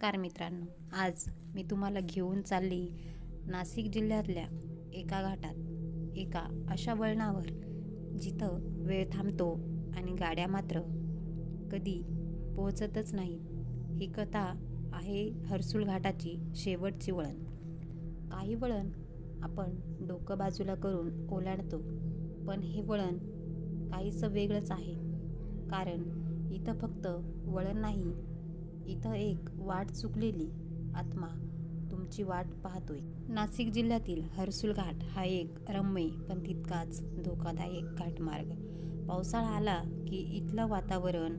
नमस्कार मित्रांनो, आज मी तुम्हाला घेऊन चालली नाशिक जिल्ह्यातल्या एका घाटात, एका अशा वळणावर जिथं वेळ थांबतो आणि गाड्या मात्र कधी पोहोचतच नाहीत. ही कथा आहे हर्सुल घाटाची शेवटची वळण. काही वळण आपण डोकं बाजूला करून ओलांडतो, पण हे वळण काहीसं वेगळंच आहे. कारण इथं फक्त वळण नाही, इथं एक वाट चुकलेली आत्मा तुमची वाट पाहतोय. नाशिक जिल्ह्यातील हर्सुल घाट हा एक रम्य पण तितकाच धोकादायक घाटमार्ग. पावसाळा आला की इथलं वातावरण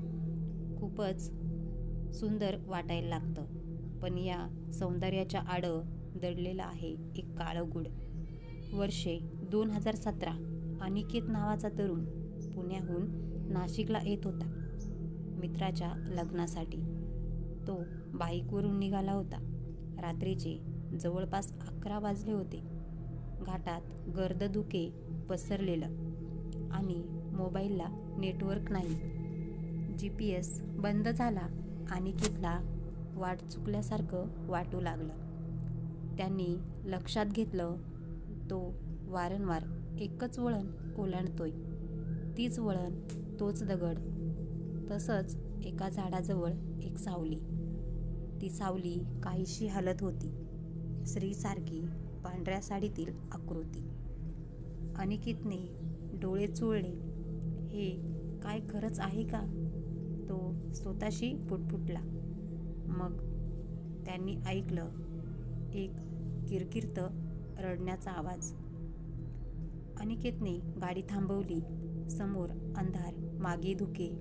खूपच सुंदर वाटायला लागतं, पण या सौंदर्याच्या आडं दडलेलं आहे एक काळं. वर्षे 2017. अनिकेत नावाचा तरुण पुण्याहून नाशिकला येत होता मित्राच्या लग्नासाठी. तो बाईकवरून निघाला होता. रात्रीचे जवळपास 11 वाजले होते. घाटात गर्दधुके पसरलेलं आणि मोबाईलला नेटवर्क नाही. GPS बंद झाला. अनिकेतला वाट चुकल्यासारखं वाटू लागलं. त्यांनी लक्षात घेतलं, तो वारंवार एकच वळण ओलांडतोय. तीच वळण, तोच दगड, तसंच एका झाडाजवळ एक सावली. ती सावली काहीशी हलत होती. स्त्रीसारखी पांढऱ्या साडीतील आकृती. अनिकेतने डोळे चोळले. हे काय खरंच आहे का? तो स्वतःशी पुटपुटला. मग त्यांनी ऐकलं एक किरकिरत रडण्याचा आवाज. अनिकेतने गाडी थांबवली. समोर अंधार, मागे धुके.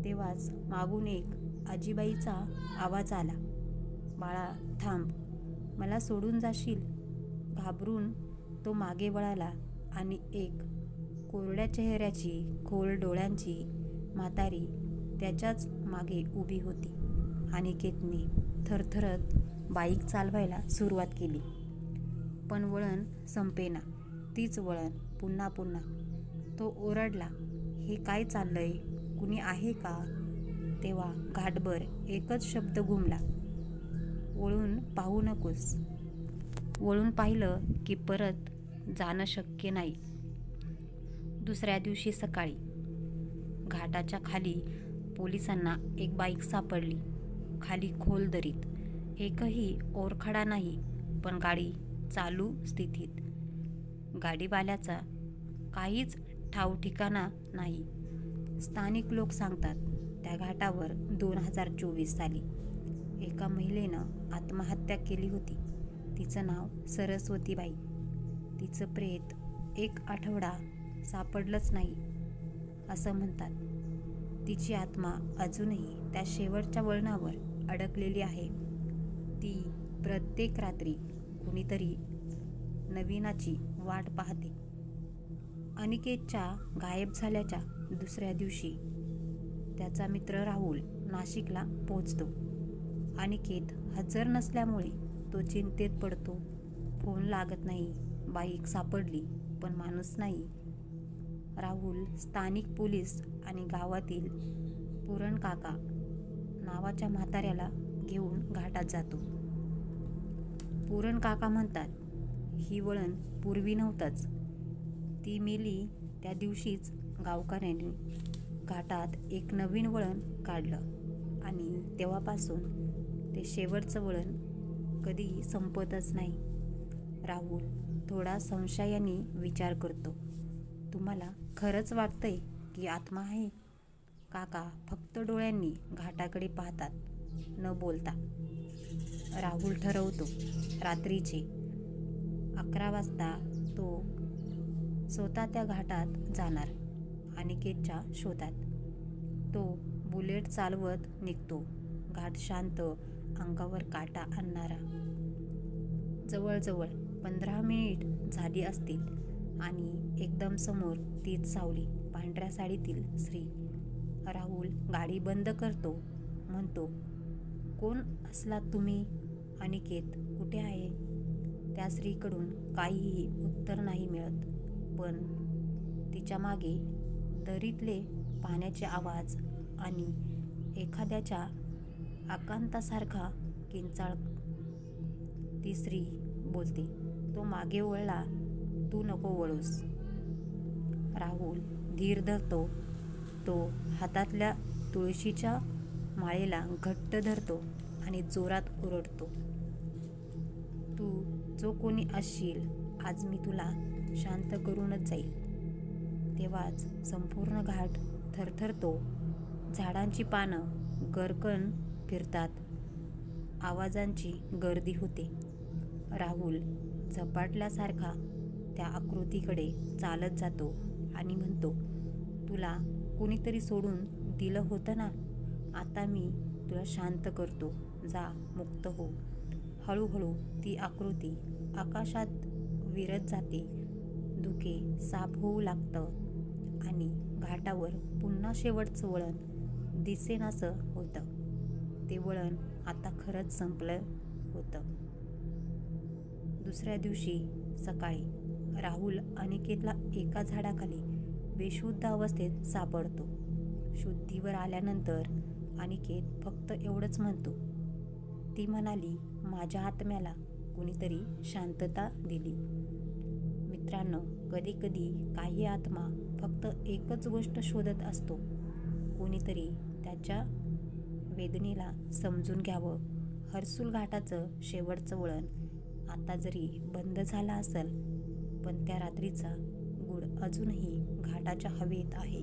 तेव्हाच मागून एक आजीबाईचा आवाज आला, "बाळा थांब, मला सोडून जाशील?" घाबरून तो मागे वळाला आणि एक कोरड्या चेहऱ्याची, खोल डोळ्यांची म्हातारी त्याच्याच मागे उभी होती. अनिकेतने थरथरत बाईक चालवायला सुरुवात केली. पण वळण संपेना. तीच वळण पुन्हा पुन्हा. तो ओरडला, "हे काय चाललंय? कुणी आहे का?" तेव्हा घाटभर एकच शब्द घुमला, "वळून पाहू नकोस." वळून पाहिलं की परत जाणं शक्य नाही. दुसऱ्या दिवशी सकाळी घाटाच्या खाली पोलिसांना एक बाईक सापडली. खाली खोल दरीत. एकही ओरखडा नाही, पण गाडी चालू स्थितीत. गाडीवाल्याचा काहीच ठावठिकाणा नाही. स्थानिक लोक सांगतात, त्या घाटावर 2024 साली एका महिलेनं आत्महत्या केली होती. तिचं नाव सरस्वतीबाई. तिचं प्रेत 1 आठवडा सापडलंच नाही असं म्हणतात. तिची आत्मा अजूनही त्या शेवटच्या वळणावर अडकलेली आहे. ती प्रत्येक रात्री कुणीतरी नवीनाची वाट पाहते. अनिकेतच्या गायब झाल्याच्या दुसऱ्या दिवशी त्याचा मित्र राहुल नाशिकला पोहोचतो. अनिकेत हजर नसल्यामुळे तो चिंतेत पडतो. फोन लागत नाही. बाईक सापडली, पण माणूस नाही. राहुल स्थानिक पोलीस आणि गावातील पुरणकाका नावाच्या म्हाताऱ्याला घेऊन घाटात जातो. पुरणकाका म्हणतात, ही वळण पूर्वी नव्हतंच. ती मेली त्या दिवशीच गावकऱ्यांनी घाटात एक नवीन वळण काढलं आणि तेव्हापासून ते शेवटचं वळण कधी संपतच नाही. राहुल थोडा संशयाने विचार करतो, तुम्हाला खरंच वाटतंय की आत्मा आहे? काका फक्त डोळ्यांनी घाटाकडे पाहतात, न बोलता. राहुल ठरवतो, रात्रीचे 11 वाजता तो स्वतः त्या घाटात जाणार. अनिकेतच्या शोधात. तो बुलेट चालवत निघतो. घाट शांत, अंगावर काटा आणणारा. जवळजवळ 15 मिनिट झाली असतील आणि एकदम समोर तीच सावली, पांढऱ्या साडीतील स्त्री. राहुल गाडी बंद करतो. म्हणतो, कोण असलात तुम्ही? अनिकेत कुठे आहे? त्या स्त्रीकडून काहीही उत्तर नाही मिळत. पण तिच्या मागे दरीतले पाण्याचे आवाज आणि एखाद्याच्या आकांतासारखा किंचाळ ती स्त्री बोलते. तो मागे वळला. तू नको वळूस. राहुल धीर धरतो. तो हातातल्या तुळशीच्या माळेला घट्ट धरतो आणि जोरात ओरडतो. तू जो कोणी असशील, आज मी तुला शांत करूनच जाईल. तेव्हाच संपूर्ण घाट थरथरतो. झाडांची पानं गरकन फिरतात. आवाजांची गर्दी होते. राहुल झपाटल्यासारखा त्या आकृतीकडे चालत जातो आणि म्हणतो, तुला कोणीतरी सोडून दिलं होतं ना. आता मी तुला शांत करतो. जा, मुक्त हो. हळूहळू ती आकृती आकाशात विरत जाते. धुके साफ होऊ लागतं आणि घाटावर पुन्हा शेवटचं वळण दिसेनासं होतं. ते वळण आता खरंच संपलं होतं. दुसऱ्या दिवशी सकाळी राहुल अनिकेतला एका झाडाखाली बेशुद्ध अवस्थेत सापडतो. शुद्धीवर आल्यानंतर अनिकेत फक्त एवढंच म्हणतो, ती म्हणाली, माझ्या आत्म्याला कुणीतरी शांतता दिली. मित्रांनो, कधीकधी काही आत्मा फक्त एकच गोष्ट शोधत असतो, कोणीतरी त्याच्या वेदनेला समजून घ्यावं. हर्सूल घाटाचं शेवटचं वळण आता जरी बंद झालं असेल, पण त्या रात्रीचा गूढ अजूनही घाटाच्या हवेत आहे.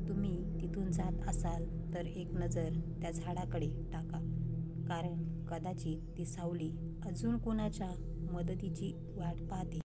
तुम्ही तिथून जात असाल तर एक नजर त्या झाडाकडे टाका, कारण कदाचित ती सावली अजून कोणाच्या मदतीची वाट पाहते.